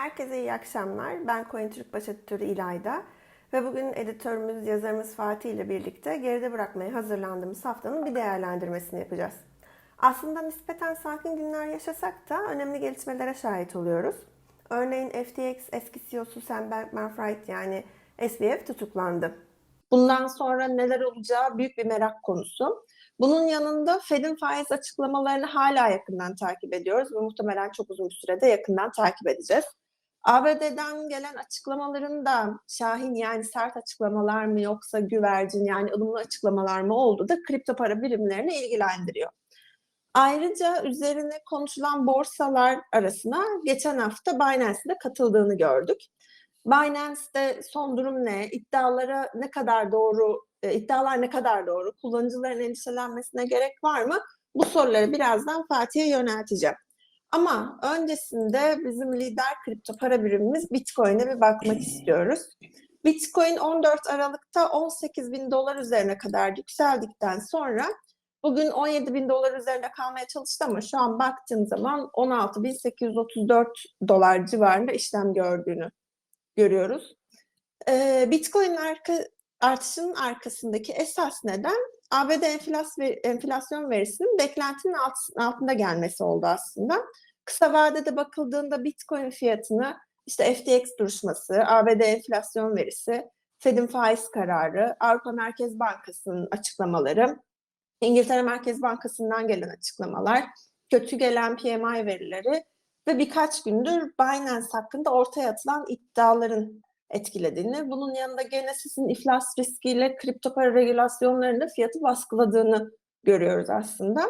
Herkese iyi akşamlar. Ben Cointürk Baş Editörü İlayda ve bugün editörümüz, yazarımız Fatih ile birlikte geride bırakmaya hazırlandığımız haftanın bir değerlendirmesini yapacağız. Aslında nispeten sakin günler yaşasak da önemli gelişmelere şahit oluyoruz. Örneğin FTX eski CEO'su Sam Bankman-Fried yani SBF tutuklandı. Bundan sonra neler olacağı büyük bir merak konusu. Bunun yanında Fed'in faiz açıklamalarını hala yakından takip ediyoruz ve muhtemelen çok uzun bir sürede yakından takip edeceğiz. ABD'den gelen açıklamaların da şahin yani sert açıklamalar mı yoksa güvercin yani ılımlı açıklamalar mı oldu da kripto para birimlerini ilgilendiriyor. Ayrıca üzerine konuşulan borsalar arasına geçen hafta Binance'in de katıldığını gördük. Binance'de son durum ne? İddialara ne kadar doğru, iddialar ne kadar doğru? Kullanıcıların endişelenmesine gerek var mı? Bu soruları birazdan Fatih'e yönelteceğim. Ama öncesinde bizim lider kripto para birimimiz Bitcoin'e bir bakmak istiyoruz. Bitcoin 14 Aralık'ta 18 bin dolar üzerine kadar yükseldikten sonra bugün 17 bin dolar üzerinde kalmaya çalıştı ama şu an baktığım zaman 16.834 dolar civarında işlem gördüğünü görüyoruz. Bitcoin artışının arkasındaki esas neden ABD enflasyon verisinin beklentinin altında gelmesi oldu aslında. Kısa vadede bakıldığında Bitcoin fiyatını işte FTX duruşması, ABD enflasyon verisi, Fed'in faiz kararı, Avrupa Merkez Bankası'nın açıklamaları, İngiltere Merkez Bankası'ndan gelen açıklamalar, kötü gelen PMI verileri ve birkaç gündür Binance hakkında ortaya atılan iddiaların etkilediğini, bunun yanında Genesis'in iflas riskiyle kripto para regülasyonlarının fiyatı baskıladığını görüyoruz aslında.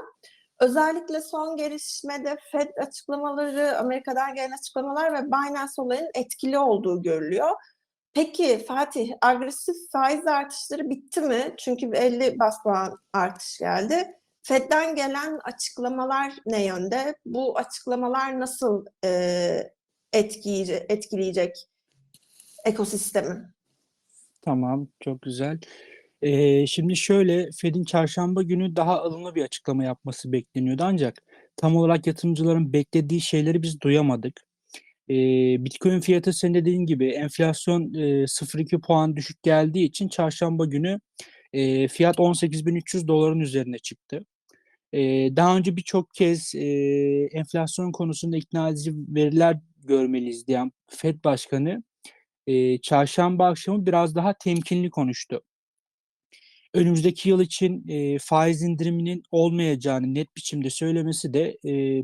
Özellikle son gelişmede Fed açıklamaları, Amerika'dan gelen açıklamalar ve Binance olayının etkili olduğu görülüyor. Peki Fatih, agresif faiz artışları bitti mi? Çünkü 50 bas puan artış geldi. Fed'den gelen açıklamalar ne yönde? Bu açıklamalar nasıl etkileyecek ekosistemi? Tamam, çok güzel. Şimdi şöyle, Fed'in çarşamba günü daha ılımlı bir açıklama yapması bekleniyordu ancak tam olarak yatırımcıların beklediği şeyleri biz duyamadık. Bitcoin fiyatı senin dediğin gibi enflasyon 0,2 puan düşük geldiği için çarşamba günü fiyat 18.300 doların üzerine çıktı. Daha önce birçok kez enflasyon konusunda ikna edici veriler görmeliyiz diyen Fed Başkanı çarşamba akşamı biraz daha temkinli konuştu. Önümüzdeki yıl için faiz indiriminin olmayacağını net biçimde söylemesi de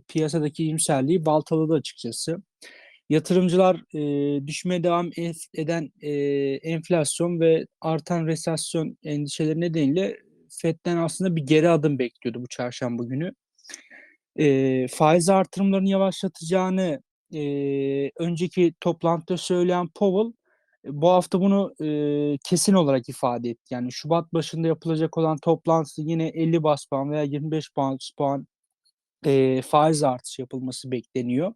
piyasadaki iyimserliği baltaladı açıkçası. Yatırımcılar düşmeye devam eden enflasyon ve artan resesyon endişeleri nedeniyle Fed'den aslında bir geri adım bekliyordu bu çarşamba günü. Faiz artırımlarını yavaşlatacağını önceki toplantıda söyleyen Powell bu hafta bunu kesin olarak ifade etti. Yani Şubat başında yapılacak olan toplantıda yine 50 bas puan veya 25 puan faiz artışı yapılması bekleniyor.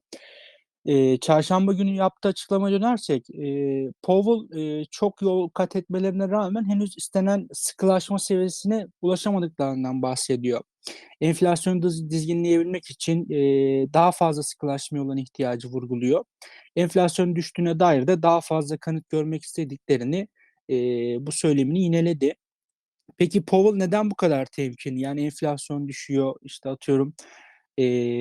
Çarşamba günü yaptığı açıklamaya dönersek Powell çok yol kat etmelerine rağmen henüz istenen sıkılaşma seviyesine ulaşamadıklarından bahsediyor. Enflasyonu dizginleyebilmek için daha fazla sıkılaşmaya olan ihtiyacı vurguluyor. Enflasyon düştüğüne dair de daha fazla kanıt görmek istediklerini bu söylemini yineledi. Peki Powell neden bu kadar temkinli? Yani enflasyon düşüyor, işte atıyorum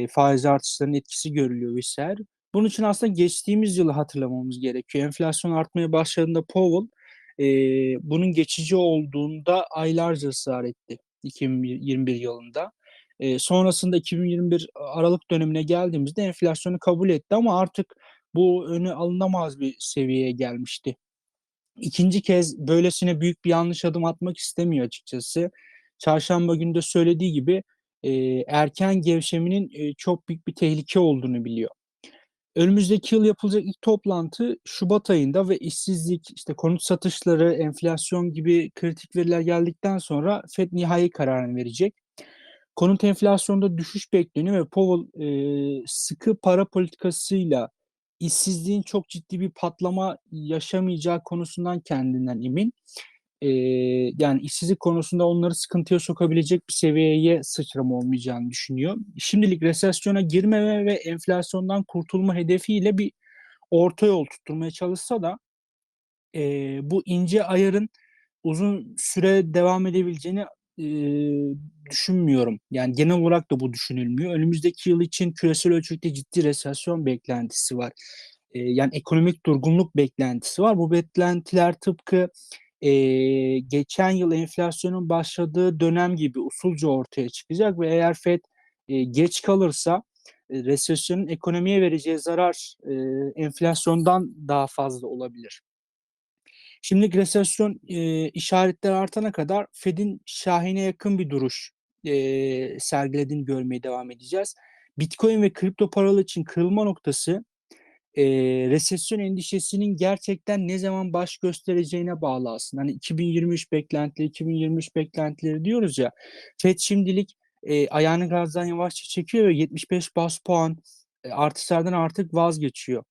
faiz artışlarının etkisi görülüyor vesaire. Bunun için aslında geçtiğimiz yılı hatırlamamız gerekiyor. Enflasyon artmaya başladığında Powell bunun geçici olduğunda aylarca ısrar etti 2021 yılında. Sonrasında 2021 Aralık dönemine geldiğimizde enflasyonu kabul etti ama artık bu önü alınamaz bir seviyeye gelmişti. İkinci kez böylesine büyük bir yanlış adım atmak istemiyor açıkçası. Çarşamba günü de söylediği gibi erken gevşemenin çok büyük bir tehlike olduğunu biliyor. Önümüzdeki yıl yapılacak ilk toplantı Şubat ayında ve işsizlik, işte konut satışları, enflasyon gibi kritik veriler geldikten sonra Fed nihai kararını verecek. Konut enflasyonda düşüş bekleniyor ve Powell sıkı para politikasıyla işsizliğin çok ciddi bir patlama yaşamayacağı konusundan kendinden emin. Yani işsizlik konusunda onları sıkıntıya sokabilecek bir seviyeye sıçrama olmayacağını düşünüyor. Şimdilik resesyona girmeme ve enflasyondan kurtulma hedefiyle bir orta yol tutturmaya çalışsa da bu ince ayarın uzun süre devam edebileceğini düşünmüyorum. Yani genel olarak da bu düşünülmüyor. Önümüzdeki yıl için küresel ölçekte ciddi resesyon beklentisi var. Yani ekonomik durgunluk beklentisi var. Bu beklentiler tıpkı geçen yıl enflasyonun başladığı dönem gibi usulca ortaya çıkacak ve eğer FED geç kalırsa resesyonun ekonomiye vereceği zarar enflasyondan daha fazla olabilir. Şimdi resesyon işaretleri artana kadar Fed'in şahine yakın bir duruş sergilediğini görmeye devam edeceğiz. Bitcoin ve kripto paralar için kırılma noktası resesyon endişesinin gerçekten ne zaman baş göstereceğine bağlı aslında. Hani 2023 beklentileri diyoruz ya. Fed şimdilik ayağını gazdan yavaşça çekiyor ve 75 bas puan artışlardan artık vazgeçiyor.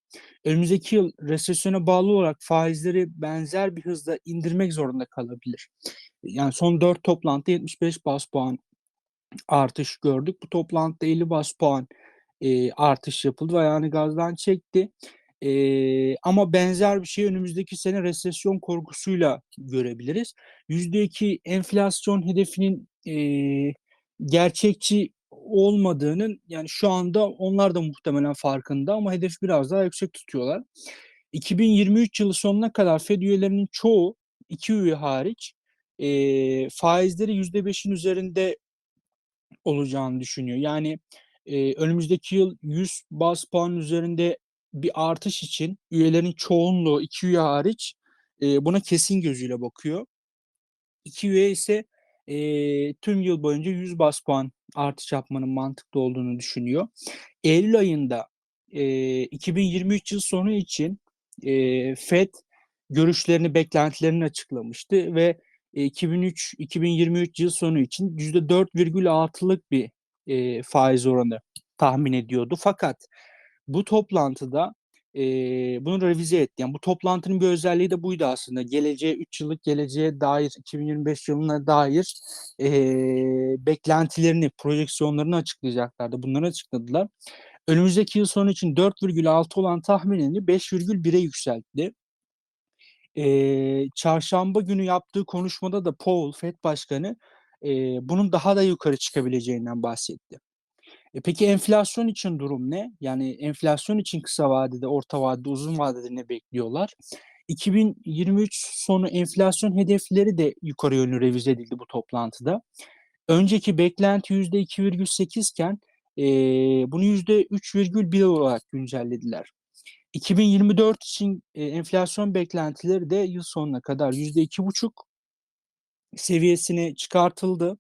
Önümüzdeki yıl resesyona bağlı olarak faizleri benzer bir hızda indirmek zorunda kalabilir. Yani son 4 toplantıda 75 bas puan artış gördük. Bu toplantıda 50 bas puan artış yapıldı ve ayağını gazdan çekti. Ama benzer bir şey önümüzdeki sene resesyon korkusuyla görebiliriz. %2 enflasyon hedefinin gerçekçi olmadığının yani şu anda onlar da muhtemelen farkında ama hedefi biraz daha yüksek tutuyorlar. 2023 yılı sonuna kadar Fed üyelerinin çoğu, 2 üye hariç, faizleri %5'in üzerinde olacağını düşünüyor. Yani önümüzdeki yıl 100 baz puan üzerinde bir artış için üyelerin çoğunluğu 2 üye hariç buna kesin gözüyle bakıyor. 2 üye ise tüm yıl boyunca 100 baz puan artış yapmanın mantıklı olduğunu düşünüyor. Eylül ayında 2023 yıl sonu için FED görüşlerini, beklentilerini açıklamıştı ve 2023 yıl sonu için %4,6'lık bir faiz oranı tahmin ediyordu. Fakat bu toplantıda bunu revize etti. Yani bu toplantının bir özelliği de buydu aslında. Geleceğe 3 yıllık geleceğe dair 2025 yılına dair beklentilerini, projeksiyonlarını açıklayacaklardı. Bunları açıkladılar. Önümüzdeki yıl sonu için 4,6 olan tahminini 5,1'e yükseltti. Çarşamba günü yaptığı konuşmada da Powell, Fed Başkanı bunun daha da yukarı çıkabileceğinden bahsetti. Peki enflasyon için durum ne? Yani enflasyon için kısa vadede, orta vadede, uzun vadede ne bekliyorlar? 2023 sonu enflasyon hedefleri de yukarı yönlü revize edildi bu toplantıda. Önceki beklenti %2,8 iken bunu %3,1 olarak güncellediler. 2024 için enflasyon beklentileri de yıl sonuna kadar %2,5 seviyesine çıkartıldı.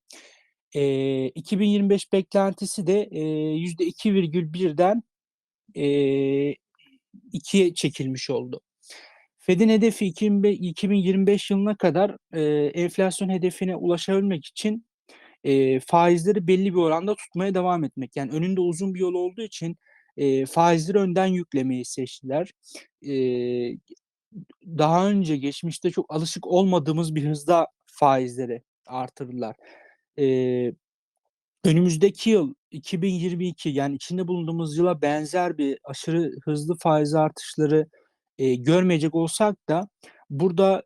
2025 beklentisi de %2,1'den 2'ye çekilmiş oldu. Fed'in hedefi 2025 yılına kadar enflasyon hedefine ulaşabilmek için faizleri belli bir oranda tutmaya devam etmek. Yani önünde uzun bir yol olduğu için faizleri önden yüklemeyi seçtiler. E, Daha önce geçmişte çok alışık olmadığımız bir hızda faizleri artırdılar. E, Önümüzdeki yıl 2022 yani içinde bulunduğumuz yıla benzer bir aşırı hızlı faiz artışları görmeyecek olsak da burada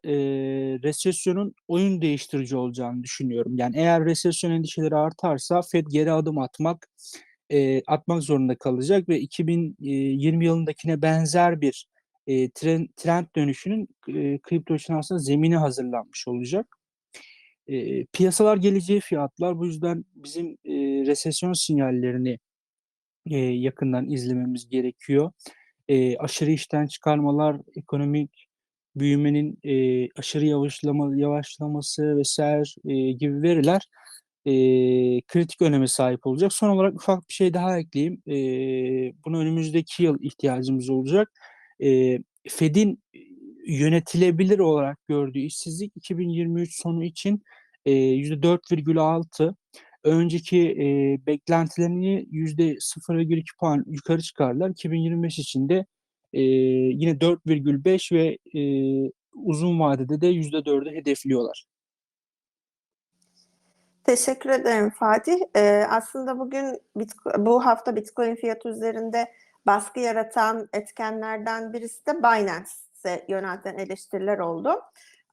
resesyonun oyun değiştirici olacağını düşünüyorum. Yani eğer resesyon endişeleri artarsa Fed geri adım atmak zorunda kalacak ve 2020 yılındakine benzer bir trend dönüşünün kripto için aslında zemini hazırlanmış olacak. Piyasalar geleceği fiyatlar. Bu yüzden bizim resesyon sinyallerini yakından izlememiz gerekiyor. Aşırı işten çıkarmalar, ekonomik büyümenin aşırı yavaşlaması vesaire gibi veriler kritik öneme sahip olacak. Son olarak ufak bir şey daha ekleyeyim. Buna önümüzdeki yıl ihtiyacımız olacak. Fed'in yönetilebilir olarak gördüğü işsizlik 2023 sonu için %4,6. Önceki beklentilerini %0,2 puan yukarı çıkardılar. 2025 için de yine 4,5 ve uzun vadede de %4'ü hedefliyorlar. Teşekkür ederim Fatih. Aslında bu hafta Bitcoin fiyatı üzerinde baskı yaratan etkenlerden birisi de Binance'e yönelten eleştiriler oldu.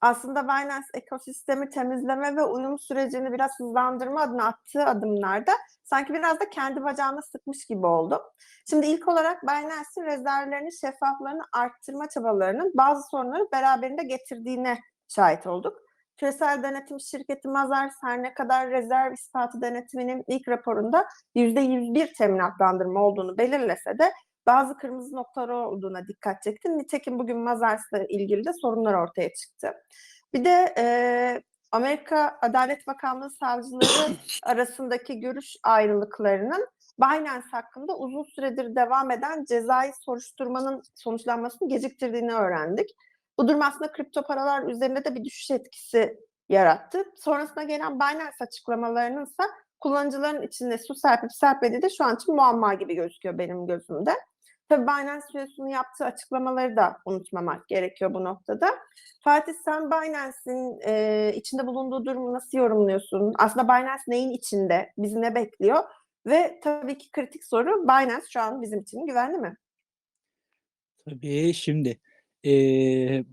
Aslında Binance ekosistemi temizleme ve uyum sürecini biraz hızlandırma adına attığı adımlarda sanki biraz da kendi bacağına sıkmış gibi oldu. Şimdi ilk olarak Binance'in rezervlerini, şeffaflığını arttırma çabalarının bazı sorunları beraberinde getirdiğine şahit olduk. Küresel denetim şirketi Mazars her ne kadar rezerv ispatı denetiminin ilk raporunda %101 teminatlandırma olduğunu belirlese de bazı kırmızı noktaları olduğuna dikkat çekti. Nitekim bugün Mazars'la ilgili de sorunlar ortaya çıktı. Bir de Amerika Adalet Bakanlığı savcıları arasındaki görüş ayrılıklarının Binance hakkında uzun süredir devam eden cezai soruşturmanın sonuçlanmasını geciktirdiğini öğrendik. Bu durum aslında kripto paralar üzerinde de bir düşüş etkisi yarattı. Sonrasında gelen Binance açıklamalarının ise kullanıcıların içinde su serpip serpmediği de şu an için muamma gibi gözüküyor benim gözümde. Tabii Binance CEO'sunun yaptığı açıklamaları da unutmamak gerekiyor bu noktada. Fatih, sen Binance'in içinde bulunduğu durumu nasıl yorumluyorsun? Aslında Binance neyin içinde? Bizi ne bekliyor? Ve tabii ki kritik soru, Binance şu an bizim için güvenli mi? Tabii şimdi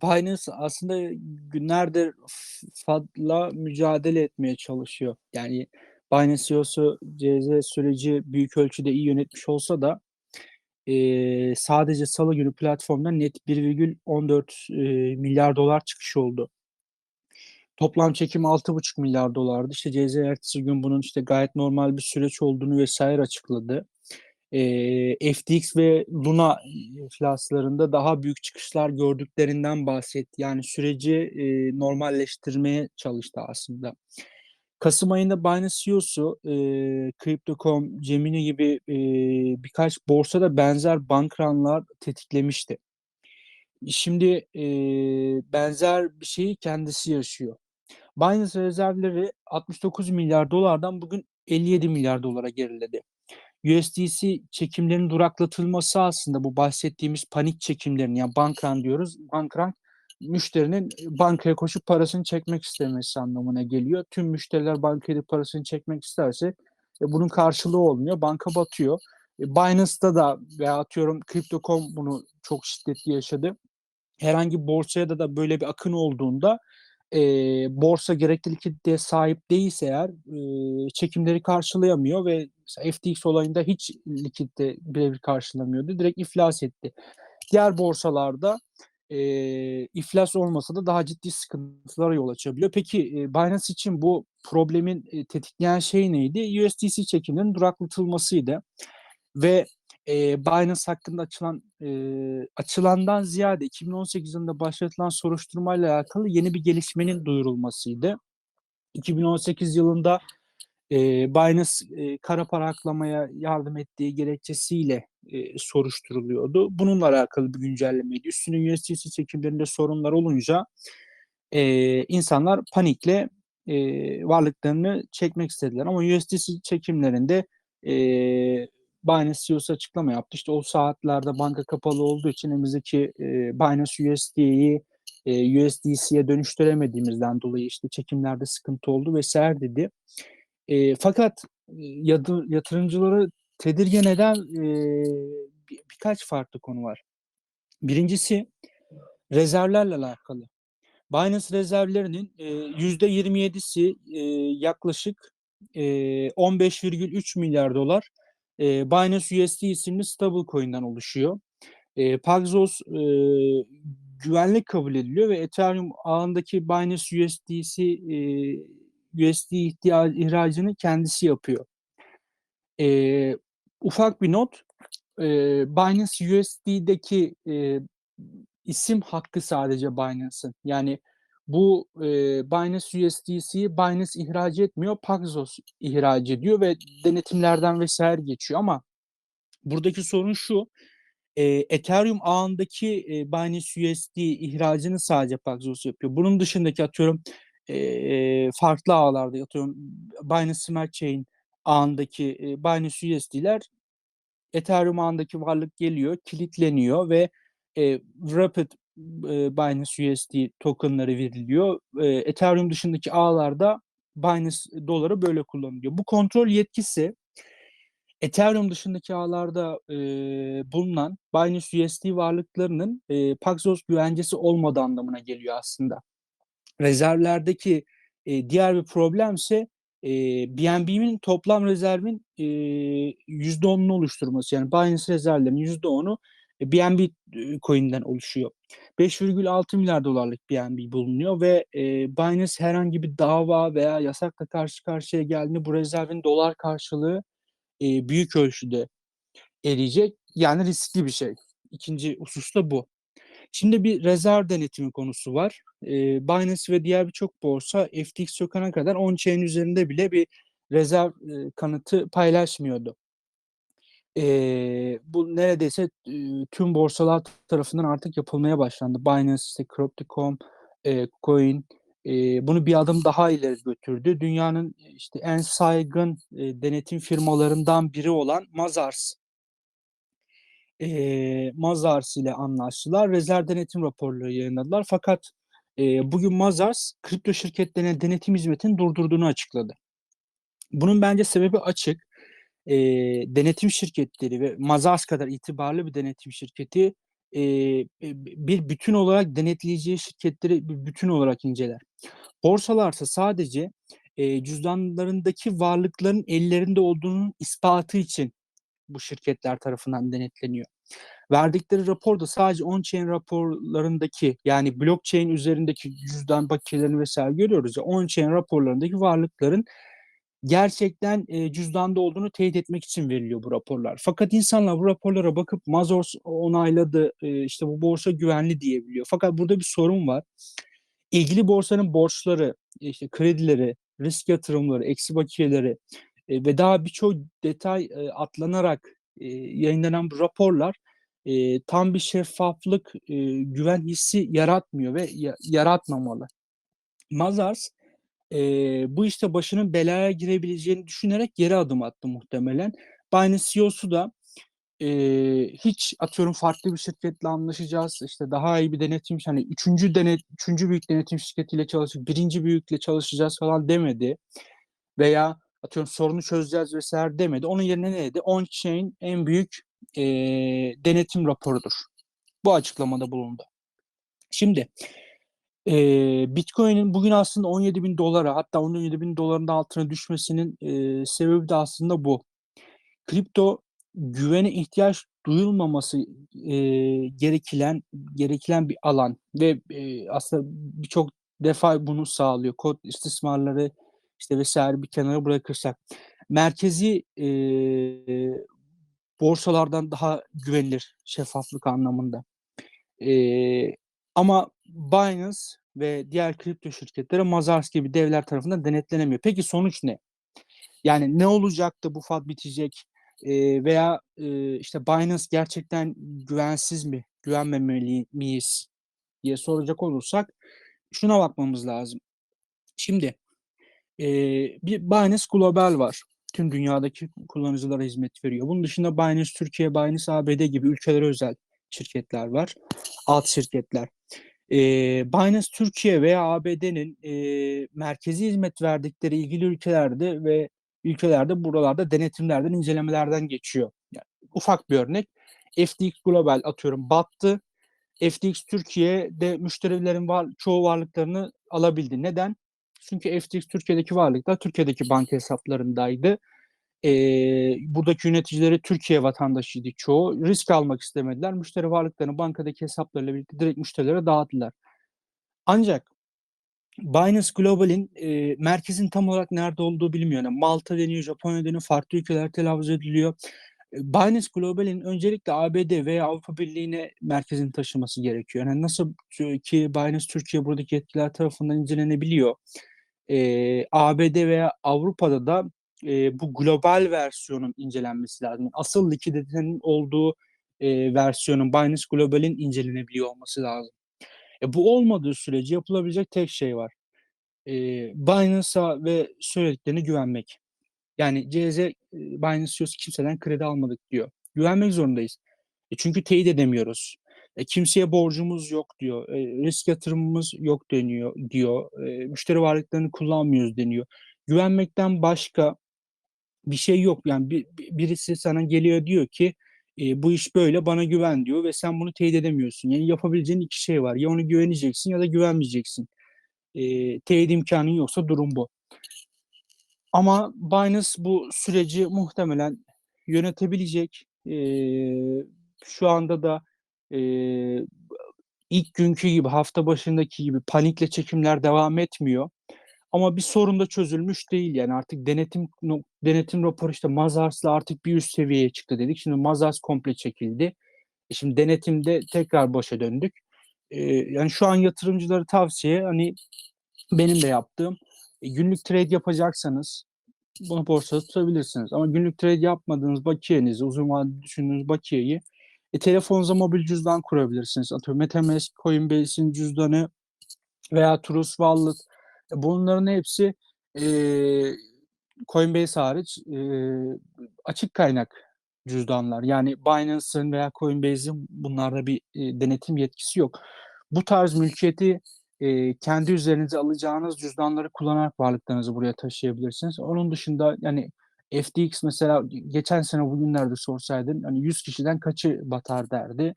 Binance aslında günlerdir FAD'la mücadele etmeye çalışıyor. Yani Binance CEO'su CZ süreci büyük ölçüde iyi yönetmiş olsa da sadece Salı günü platformdan net 1,14 milyar dolar çıkış oldu. Toplam çekim 6,5 milyar dolardı. İşte CZ ertesi gün bunun işte gayet normal bir süreç olduğunu vesaire açıkladı. FTX ve Luna iflaslarında daha büyük çıkışlar gördüklerinden bahsetti. Yani süreci normalleştirmeye çalıştı aslında. Kasım ayında Binance CEO'su Crypto.com, Gemini gibi birkaç borsada benzer bank run'lar tetiklemişti. Şimdi benzer bir şeyi kendisi yaşıyor. Binance rezervleri 69 milyar dolardan bugün 57 milyar dolara geriledi. USDC çekimlerinin duraklatılması aslında bu bahsettiğimiz panik çekimlerin, yani bank run diyoruz. Bank run müşterinin bankaya koşup parasını çekmek istemesi anlamına geliyor. Tüm müşteriler bankaya gidip parasını çekmek isterse bunun karşılığı olmuyor. Banka batıyor. Binance'da da veya atıyorum Crypto.com bunu çok şiddetli yaşadı. Herhangi bir borsaya da böyle bir akın olduğunda borsa gerekli likiditeye sahip değilse eğer çekimleri karşılayamıyor ve FTX olayında hiç likidite birebir karşılamıyordu. Direkt iflas etti. Diğer borsalarda iflas olmasa da daha ciddi sıkıntılara yol açabiliyor. Peki Binance için bu problemin tetikleyen şey neydi? USDC çekimlerinin duraklatılmasıydı. Ve Binance hakkında açılandan ziyade 2018 yılında başlatılan soruşturmayla alakalı yeni bir gelişmenin duyurulmasıydı. 2018 yılında Binance kara para aklamaya yardım ettiği gerekçesiyle soruşturuluyordu. Bununla alakalı bir güncellemeydi. Üstüne USDC çekimlerinde sorunlar olunca insanlar panikle varlıklarını çekmek istediler. Ama USDC çekimlerinde e, Binance CEO'su açıklama yaptı. İşte o saatlerde banka kapalı olduğu için elimizdeki Binance USD'yi USDC'ye dönüştüremediğimizden dolayı işte çekimlerde sıkıntı oldu vesaire dedi. Fakat yatırımcıları tedirgin eden birkaç farklı konu var. Birincisi rezervlerle alakalı. Binance rezervlerinin %27'si yaklaşık 15,3 milyar dolar Binance USD isimli stablecoin'den oluşuyor. Paxos güvenlik kabul ediliyor ve Ethereum ağındaki Binance USD ihracını kendisi yapıyor. Ufak bir not, Binance USD'deki isim hakkı sadece Binance'ın. Yani bu Binance USDC'yi Binance ihraç etmiyor, Paxos ihraç ediyor ve denetimlerden vesaire geçiyor. Ama buradaki sorun şu, Ethereum ağındaki Binance USD ihracını sadece Paxos yapıyor. Bunun dışındaki atıyorum farklı ağlarda atıyorum Binance Smart Chain ağındaki Binance USD'ler Ethereum ağındaki varlık geliyor, kilitleniyor ve Wrapped Binance USD tokenları veriliyor. Ethereum dışındaki ağlarda Binance doları böyle kullanılıyor. Bu kontrol yetkisi Ethereum dışındaki ağlarda bulunan Binance USD varlıklarının Paxos güvencesi olmadığı anlamına geliyor aslında. Rezervlerdeki diğer bir problemse BNB'nin toplam rezervin %10'unu oluşturması. Yani Binance rezervlerinin %10'u BNB coin'den oluşuyor. 5,6 milyar dolarlık BNB bulunuyor ve Binance herhangi bir dava veya yasakla karşı karşıya geldiğinde bu rezervin dolar karşılığı büyük ölçüde eriyecek. Yani riskli bir şey. İkinci husus da bu. Şimdi bir rezerv denetimi konusu var. Binance ve diğer birçok borsa FTX sokana kadar on-chain üzerinde bile bir rezerv kanıtı paylaşmıyordu. Bu neredeyse tüm borsalar tarafından artık yapılmaya başlandı. Binance, işte Crypto.com, Coin bunu bir adım daha ileri götürdü. Dünyanın işte en saygın denetim firmalarından biri olan Mazars ile anlaştılar. Rezerv denetim raporları yayınladılar. Fakat bugün Mazars kripto şirketlerine denetim hizmetini durdurduğunu açıkladı. Bunun bence sebebi açık. Denetim şirketleri ve Mazars kadar itibarlı bir denetim şirketi bir bütün olarak denetleyeceği şirketleri bir bütün olarak inceler. Borsalarsa sadece cüzdanlarındaki varlıkların ellerinde olduğunun ispatı için bu şirketler tarafından denetleniyor. Verdikleri rapor da sadece on-chain raporlarındaki, yani blockchain üzerindeki cüzdan bakiyelerini vesaire görüyoruz ya, on-chain raporlarındaki varlıkların gerçekten cüzdanda olduğunu teyit etmek için veriliyor bu raporlar. Fakat insanlar bu raporlara bakıp Mazars onayladı, işte bu borsa güvenli diyebiliyor. Fakat burada bir sorun var. İlgili borsanın borçları, işte kredileri, risk yatırımları, eksi bakiyeleri ve daha birçok detay atlanarak yayınlanan bu raporlar tam bir şeffaflık, güven hissi yaratmıyor ve yaratmamalı. Mazars bu işte başının belaya girebileceğini düşünerek geri adım attı muhtemelen. Binance CEO'su da hiç atıyorum farklı bir şirketle anlaşacağız, işte daha iyi bir denetim, hani üçüncü büyük denetim şirketiyle çalışıp birinci büyükle çalışacağız falan demedi veya atıyorum sorunu çözeceğiz vesaire demedi. Onun yerine ne dedi? On-chain en büyük denetim raporudur. Bu açıklamada bulundu. Şimdi Bitcoin'in bugün aslında 17 bin dolara, hatta 17 bin doların da altına düşmesinin sebebi de aslında bu. Kripto güvene ihtiyaç duyulmaması gerekilen bir alan ve aslında birçok defa bunu sağlıyor. Kod istismarları işte vesaire bir kenara bırakırsak. Merkezi borsalardan daha güvenilir şeffaflık anlamında. Ama Binance ve diğer kripto şirketleri Mazars gibi devler tarafından denetlenemiyor. Peki sonuç ne? Yani ne olacak da bu FAD bitecek? Veya işte Binance gerçekten güvensiz mi? Güvenmemeli miyiz diye soracak olursak şuna bakmamız lazım. Şimdi bir Binance Global var. Tüm dünyadaki kullanıcılara hizmet veriyor. Bunun dışında Binance Türkiye, Binance ABD gibi ülkelere özel şirketler var. Alt şirketler. Binance Türkiye veya ABD'nin merkezi hizmet verdikleri ilgili ülkelerde buralarda denetimlerden, incelemelerden geçiyor. Yani ufak bir örnek. FTX Global atıyorum battı. FTX Türkiye'de müşterilerin çoğu varlıklarını alabildi. Neden? Çünkü FTX Türkiye'deki varlıklar Türkiye'deki banka hesaplarındaydı. Buradaki yöneticileri Türkiye vatandaşıydı çoğu. Risk almak istemediler. Müşteri varlıklarını bankadaki hesaplarıyla birlikte direkt müşterilere dağıttılar. Ancak Binance Global'in merkezin tam olarak nerede olduğu bilinmiyor. Yani Malta deniyor, Japonya deniyor, farklı ülkeler telaffuz ediliyor. Binance Global'in öncelikle ABD veya Avrupa Birliği'ne merkezin taşıması gerekiyor. Yani nasıl ki Binance Türkiye buradaki yetkililer tarafından incelenebiliyor. ABD veya Avrupa'da da bu global versiyonun incelenmesi lazım. Yani asıl likiditenin olduğu versiyonun Binance Global'in incelenebiliyor olması lazım. Bu olmadığı sürece yapılabilecek tek şey var. Binance'a ve söylediklerine güvenmek. Yani CZ, Binance diyor kimseden kredi almadık diyor. Güvenmek zorundayız. Çünkü teyit edemiyoruz. Kimseye borcumuz yok diyor. Risk yatırımımız yok diyor. Müşteri varlıklarını kullanmıyoruz deniyor. Güvenmekten başka bir şey yok. Yani birisi sana geliyor diyor ki bu iş böyle, bana güven diyor ve sen bunu teyit edemiyorsun. Yani yapabileceğin iki şey var. Ya ona güveneceksin ya da güvenmeyeceksin. Teyit imkanın yoksa durum bu. Ama Binance bu süreci muhtemelen yönetebilecek. Şu anda da e, ilk günkü gibi, hafta başındaki gibi panikle çekimler devam etmiyor. Ama bir sorun da çözülmüş değil, yani artık denetim raporu, işte Mazars'la artık bir üst seviyeye çıktı dedik. Şimdi Mazars komple çekildi. Şimdi denetimde tekrar başa döndük. Yani şu an yatırımcıları tavsiye, hani benim de yaptığım, günlük trade yapacaksanız bunu borsada tutabilirsiniz. Ama günlük trade yapmadığınız bakiyenizi, uzun vadeli düşündüğünüz bakiyeyi telefonunuza mobil cüzdan kurabilirsiniz. Atıyorum MetaMask, Coinbase'in cüzdanı veya Trust Wallet. Bunların hepsi e, Coinbase hariç açık kaynak cüzdanlar. Yani Binance'ın veya Coinbase'in bunlarda bir denetim yetkisi yok. Bu tarz mülkiyeti kendi üzerinize alacağınız cüzdanları kullanarak varlıklarınızı buraya taşıyabilirsiniz. Onun dışında yani FTX mesela, geçen sene bugünlerde sorsaydın hani 100 kişiden kaçı batar derdi.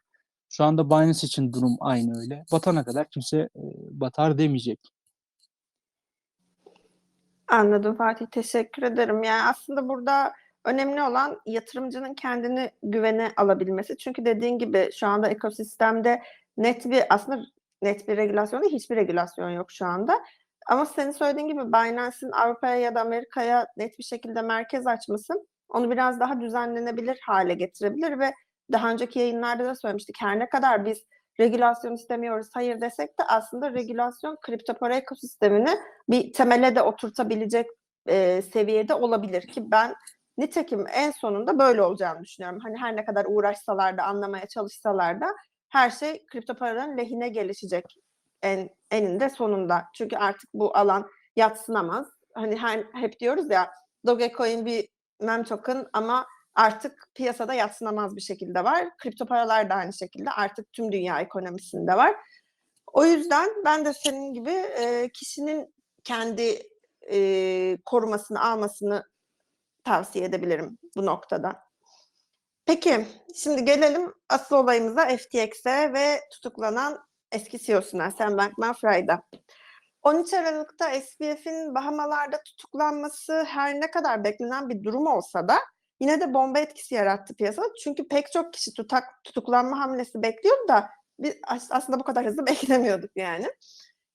Şu anda Binance için durum aynı öyle. Batana kadar kimse batar demeyecek. Anladım Fatih, teşekkür ederim. Yani aslında burada önemli olan yatırımcının kendini güvene alabilmesi. Çünkü dediğin gibi şu anda ekosistemde aslında net bir regülasyon değil, hiçbir regülasyon yok şu anda. Ama senin söylediğin gibi Binance'in Avrupa'ya ya da Amerika'ya net bir şekilde merkez açması onu biraz daha düzenlenebilir hale getirebilir ve daha önceki yayınlarda da söylemiştik. Her ne kadar biz regülasyon istemiyoruz, hayır desek de aslında regülasyon kripto para ekosistemini bir temele de oturtabilecek seviyede olabilir ki ben nitekim en sonunda böyle olacağını düşünüyorum. Hani her ne kadar uğraşsalar da anlamaya çalışsalar da her şey kripto paraların lehine gelişecek eninde sonunda. Çünkü artık bu alan yadsınamaz. Hani hep diyoruz ya, Dogecoin bir meme token ama artık piyasada yadsınamaz bir şekilde var. Kripto paralar da aynı şekilde artık tüm dünya ekonomisinde var. O yüzden ben de senin gibi kişinin kendi korumasını almasını tavsiye edebilirim bu noktada. Peki, şimdi gelelim asıl olayımıza, FTX'e ve tutuklanan eski CEO'suna Sam Bankman-Fried'a. 13 Aralık'ta SBF'in Bahamalar'da tutuklanması her ne kadar beklenen bir durum olsa da yine de bomba etkisi yarattı piyasada. Çünkü pek çok kişi tutuklanma hamlesi bekliyordu da biz aslında bu kadar hızlı beklemiyorduk yani.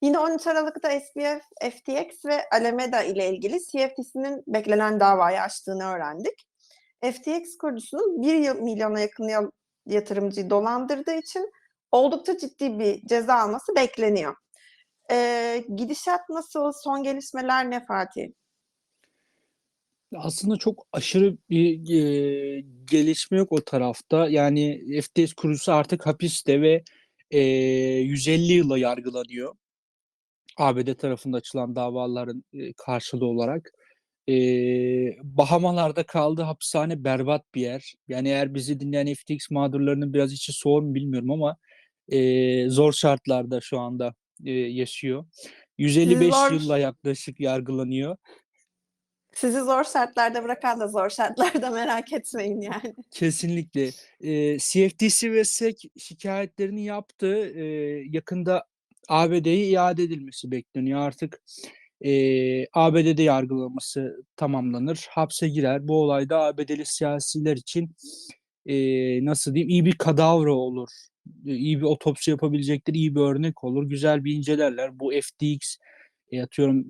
Yine 13 Aralık'ta SBF, FTX ve Alameda ile ilgili CFTC'nin beklenen davayı açtığını öğrendik. FTX kurucusunun 1 milyona yakın yatırımcıyı dolandırdığı için oldukça ciddi bir ceza alması bekleniyor. Gidişat nasıl? Son gelişmeler ne Fatih? Aslında çok aşırı bir gelişme yok o tarafta. Yani FTX kurucusu artık hapiste ve 150 yıla yargılanıyor. ABD tarafında açılan davaların karşılığı olarak. Bahamalarda kaldığı hapishane berbat bir yer. Yani eğer bizi dinleyen FTX mağdurlarının biraz içi soğur mu bilmiyorum ama zor şartlarda şu anda yaşıyor. Sizi 155 zor yılla yaklaşık yargılanıyor. sizi zor şartlarda bırakan da zor şartlarda, merak etmeyin yani. Kesinlikle. CFTC ve SEC şikayetlerini yaptı. Yakında ABD'ye iade edilmesi bekleniyor. Artık ABD'de yargılaması tamamlanır. Hapse girer. Bu olayda ABD'li siyasiler için nasıl diyeyim, iyi bir kadavra olur. İyi bir otopsi yapabilecekleri iyi bir örnek olur. Güzel bir incelerler. Bu FTX, atıyorum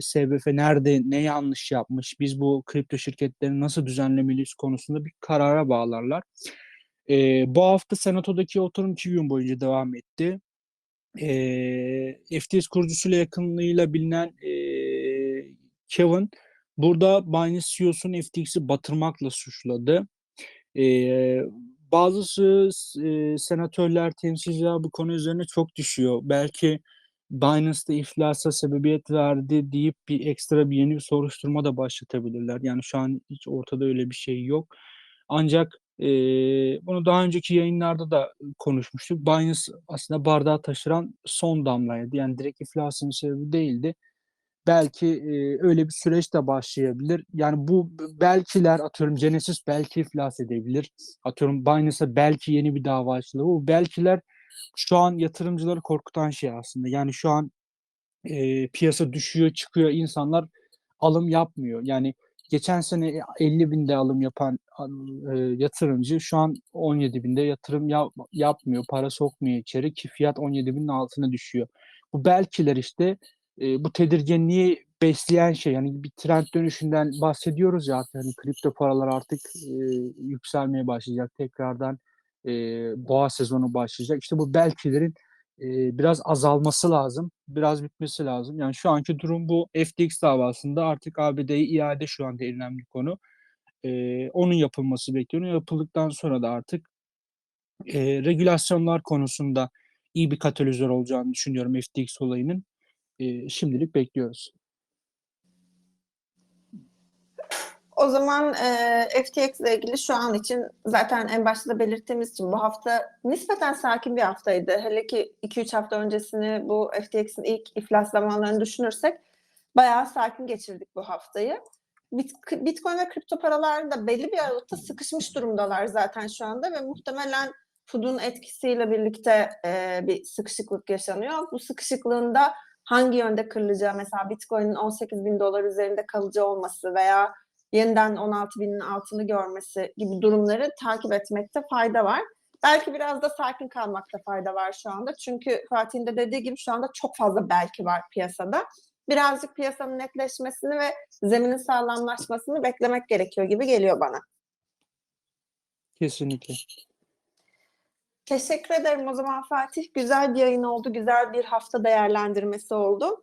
SBF nerede ne yanlış yapmış, biz bu kripto şirketlerini nasıl düzenlemeliyiz konusunda bir karara bağlarlar. Bu hafta Senato'daki oturum 2 gün boyunca devam etti. FTX kurucusuyla yakınlığıyla bilinen Kevin burada Binance CEO'sunu FTX'i batırmakla suçladı. Ee, Bazı senatörler, temsilciler bu konu üzerine çok düşüyor. Belki Binance'da iflasa sebebiyet verdi deyip bir ekstra bir yeni bir soruşturma da başlatabilirler. Yani şu an hiç ortada öyle bir şey yok. Ancak bunu daha önceki yayınlarda da konuşmuştuk. Binance aslında bardağı taşıran son damlaydı. Yani direkt iflasın sebebi değildi. belki öyle bir süreç de başlayabilir. Yani bu belkiler, atıyorum Genesis belki iflas edebilir. Atıyorum Binance'a belki yeni bir dava açılır. Bu belkiler şu an yatırımcıları korkutan şey aslında. Yani şu an piyasa düşüyor, çıkıyor, insanlar alım yapmıyor. Yani geçen sene 50 binde alım yapan yatırımcı şu an 17 binde yatırım yapmıyor, para sokmuyor içeri ki fiyat 17 binin altına düşüyor. Bu belkiler işte bu tedirginliği besleyen şey. Yani bir trend dönüşünden bahsediyoruz ya artık, hani kripto paralar artık yükselmeye başlayacak tekrardan, e, boğa sezonu başlayacak. İşte bu belkilerin biraz azalması lazım, biraz bitmesi lazım. Yani şu anki durum bu. FTX davasında artık ABD'ye iade şu anda elenen bir konu. Onun yapılması bekleniyor. Yapıldıktan sonra da artık regülasyonlar konusunda iyi bir katalizör olacağını düşünüyorum FTX olayının. Şimdilik bekliyoruz. O zaman FTX ile ilgili şu an için zaten en başta da belirttiğimiz için bu hafta nispeten sakin bir haftaydı. Hele ki 2-3 hafta öncesini, bu FTX'in ilk iflas zamanlarını düşünürsek bayağı sakin geçirdik bu haftayı. Bitcoin ve kripto paralar da belli bir aralıkta sıkışmış durumdalar zaten şu anda ve muhtemelen FUD'un etkisiyle birlikte bir sıkışıklık yaşanıyor. Bu sıkışıklığın da hangi yönde kırılacağı, mesela Bitcoin'in 18 bin dolar üzerinde kalıcı olması veya yeniden 16 binin altını görmesi gibi durumları takip etmekte fayda var. Belki biraz da sakin kalmakta fayda var şu anda. Çünkü Fatih'in de dediği gibi şu anda çok fazla belki var piyasada. Birazcık piyasanın netleşmesini ve zeminin sağlamlaşmasını beklemek gerekiyor gibi geliyor bana. Kesinlikle. Teşekkür ederim o zaman Fatih. Güzel bir yayın oldu. Güzel bir hafta değerlendirmesi oldu.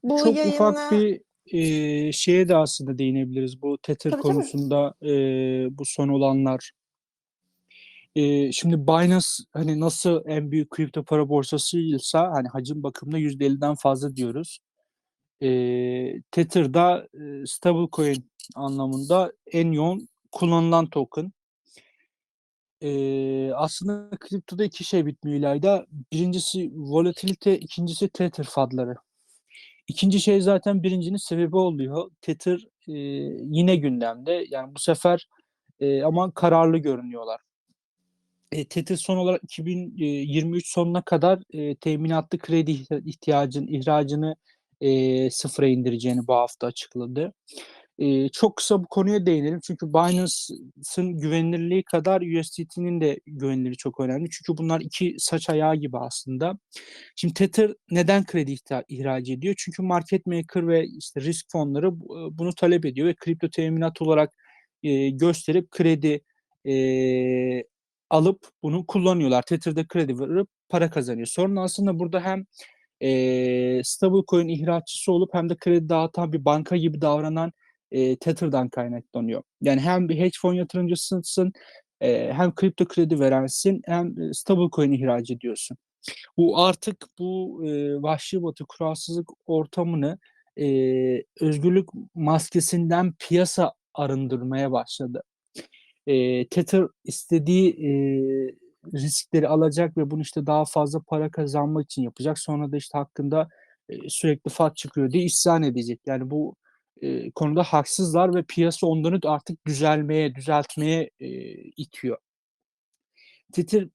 Bu Çok ufak yayını bir şeye de aslında değinebiliriz. Bu Tether tabii tabii. konusunda, bu son olanlar. Şimdi Binance hani nasıl en büyük kripto para borsasıysa, hani hacim bakımında %50'den fazla diyoruz. Tether'da stablecoin anlamında en yoğun kullanılan token. Aslında kriptoda iki şey bitmiyor İlayda. Birincisi volatilite, ikincisi Tether fadları. İkinci şey zaten birincinin sebebi oluyor. Tether yine gündemde. Yani bu sefer ama kararlı görünüyorlar. Tether son olarak 2023 sonuna kadar teminatlı kredi ihracını sıfıra indireceğini bu hafta açıkladı. Çok kısa bu konuya değinelim. Çünkü Binance'ın güvenilirliği kadar USDT'nin de güvenilirliği çok önemli. Çünkü bunlar iki saç ayağı gibi aslında. Şimdi Tether neden kredi ihraç ediyor? Çünkü market maker ve işte risk fonları bunu talep ediyor ve kripto teminat olarak gösterip kredi e, alıp bunu kullanıyorlar. Tether'da kredi verip para kazanıyor. Sorun aslında burada hem stablecoin ihraççısı olup hem de kredi dağıtan bir banka gibi davranan Tether'dan kaynaklanıyor. Yani hem bir hedge fon yatırımcısısın, hem kripto kredi verensin, hem stablecoin ihraç ediyorsun. Bu artık bu vahşi batı kuralsızlık ortamını özgürlük maskesinden piyasa arındırmaya başladı. Tether istediği riskleri alacak ve bunu işte daha fazla para kazanmak için yapacak. Sonra da işte hakkında sürekli fark çıkıyor diye isyan edecek. Yani bu konuda haksızlar ve piyasa onları da artık düzeltmeye itiyor. Tether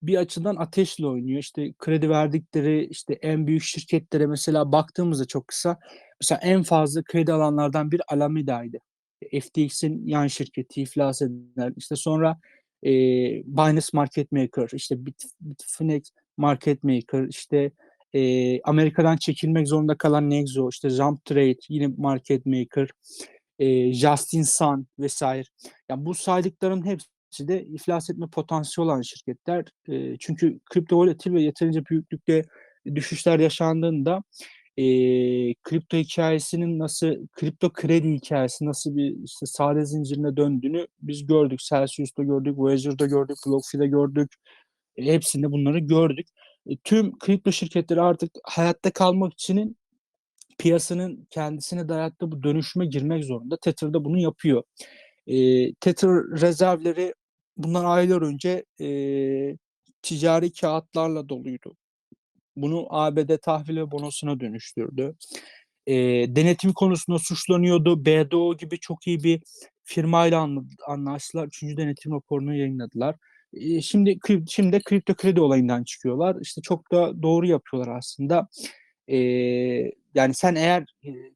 bir açıdan ateşle oynuyor. İşte kredi verdikleri işte en büyük şirketlere mesela baktığımızda çok kısa, mesela en fazla kredi alanlardan bir Alameda'ydı. FTX'in yan şirketi iflas eden. İşte sonra Binance Market Maker, işte Bitfinex Market Maker, işte Amerika'dan çekilmek zorunda kalan Nexo, işte Jump Trade yine Market Maker, Justin Sun vesaire. Yani bu saydıkların hepsi de iflas etme potansiyeli olan şirketler. Çünkü kripto volatil ve yeterince büyüklükte düşüşler yaşandığında kripto hikayesinin nasıl, kripto kredi hikayesi nasıl bir işte sade zincirine döndüğünü biz gördük. Celsius'ta gördük, Voyager'da gördük, BlockFi'de gördük. Hepsinde bunları gördük. Tüm kripto şirketleri artık hayatta kalmak için piyasanın kendisine dayattığı bu dönüşüme girmek zorunda. Tether da bunu yapıyor. Tether rezervleri bundan aylar önce ticari kağıtlarla doluydu. Bunu ABD tahvil ve bonosuna dönüştürdü. Denetim konusunda suçlanıyordu. BDO gibi çok iyi bir firmayla anlaştılar. Üçüncü denetim raporunu yayınladılar. Şimdi de kripto kredi olayından çıkıyorlar. İşte çok da doğru yapıyorlar aslında. Yani sen eğer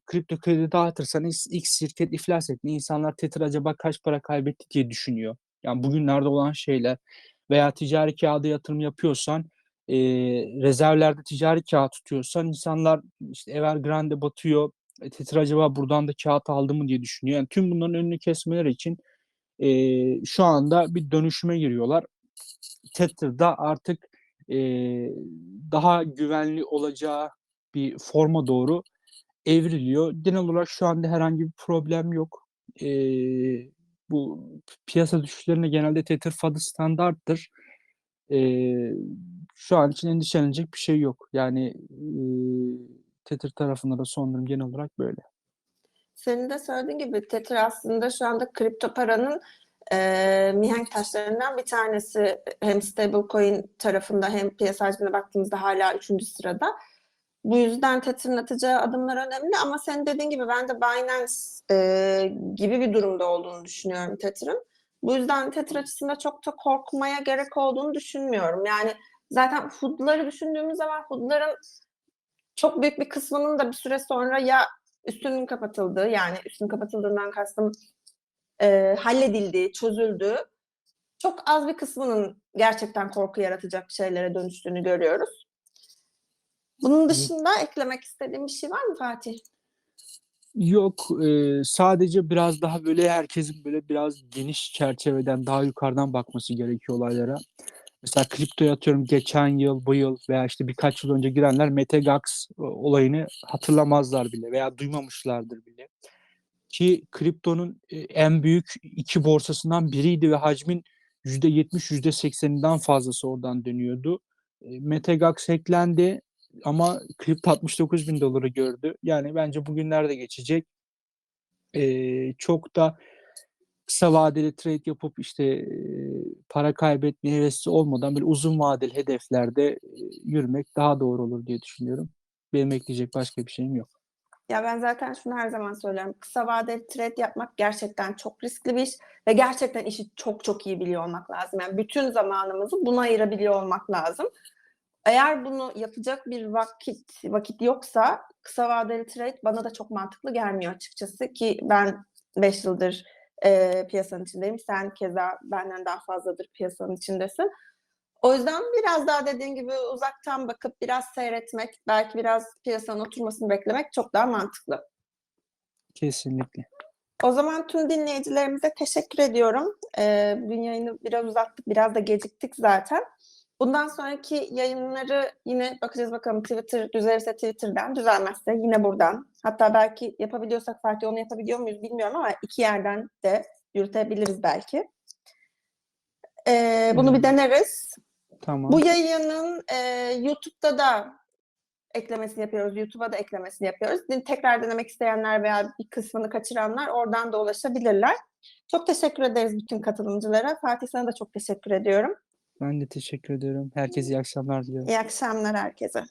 kripto kredi dağıtırsan X şirket iflas etti. İnsanlar Tether acaba kaç para kaybetti diye düşünüyor. Yani bugünlerde olan şeyler veya ticari kağıda yatırım yapıyorsan rezervlerde ticari kağıt tutuyorsan insanlar işte Evergrande'de batıyor. Tether acaba buradan da kağıt aldı mı diye düşünüyor. Yani tüm bunların önünü kesmeleri için şu anda bir dönüşüme giriyorlar. Tether'da artık e, daha güvenli olacağı bir forma doğru evriliyor. Genel olarak şu anda herhangi bir problem yok. E, Bu piyasa düşüşlerine genelde Tether FAD'ı standarttır. E, Şu an için endişelenecek bir şey yok. Yani Tether tarafında da son durum genel olarak böyle. Senin de söylediğin gibi Tether aslında şu anda kripto paranın mihenk taşlarından bir tanesi. Hem stablecoin tarafında hem piyasa hacmine baktığımızda hala 3. sırada. Bu yüzden Tether'ın atacağı adımlar önemli ama senin dediğin gibi ben de Binance gibi bir durumda olduğunu düşünüyorum Tether'ın. Bu yüzden Tether açısından çok da korkmaya gerek olduğunu düşünmüyorum. Yani zaten HOOD'ları düşündüğümüz zaman HOOD'ların çok büyük bir kısmının da bir süre sonra ya üstünün kapatıldığı, yani üstünün kapatıldığından kastım halledildiği, çözüldüğü, çok az bir kısmının gerçekten korku yaratacak şeylere dönüştüğünü görüyoruz. Bunun Evet. dışında eklemek istediğim bir şey var mı Fatih? Yok, sadece biraz daha böyle herkesin böyle biraz geniş çerçeveden daha yukarıdan bakması gerekiyor olaylara. Mesela kriptoya atıyorum geçen yıl, bu yıl veya işte birkaç yıl önce girenler MetaGax olayını hatırlamazlar bile veya duymamışlardır bile. Ki kriptonun en büyük iki borsasından biriydi ve hacmin %70, %80'inden fazlası oradan dönüyordu. MetaGax hacklendi ama kripto 69 bin doları gördü. Yani bence bugünlerde geçecek. Çok da kısa vadeli trade yapıp işte para kaybetmeye hevesli olmadan böyle uzun vadeli hedeflerde yürümek daha doğru olur diye düşünüyorum. Benim ekleyecek başka bir şeyim yok. Ya ben zaten şunu her zaman söylüyorum. Kısa vadeli trade yapmak gerçekten çok riskli bir iş ve gerçekten işi çok çok iyi biliyor olmak lazım. Yani bütün zamanımızı buna ayırabiliyor olmak lazım. Eğer bunu yapacak bir vakit yoksa kısa vadeli trade bana da çok mantıklı gelmiyor açıkçası ki ben 5 yıldır piyasanın içindeyim. Sen keza benden daha fazladır piyasanın içindesin. O yüzden biraz daha dediğin gibi uzaktan bakıp biraz seyretmek, belki biraz piyasanın oturmasını beklemek çok daha mantıklı. Kesinlikle. O zaman tüm dinleyicilerimize teşekkür ediyorum. Bugün yayını biraz uzattık, biraz da geciktik zaten. Bundan sonraki yayınları yine bakacağız bakalım, Twitter düzelirse Twitter'dan, düzelmezse yine buradan. Hatta belki yapabiliyorsak Fatih, onu yapabiliyor muyuz bilmiyorum ama iki yerden de yürütebiliriz belki. Bunu bir deneriz. Bu Tamam. yayının YouTube'da da eklemesini yapıyoruz. YouTube'a da eklemesini yapıyoruz. Tekrar denemek isteyenler veya bir kısmını kaçıranlar oradan da ulaşabilirler. Çok teşekkür ederiz bütün katılımcılara. Fatih, sana da çok teşekkür ediyorum. Ben de teşekkür ediyorum. Herkese iyi akşamlar diliyorum. İyi akşamlar herkese.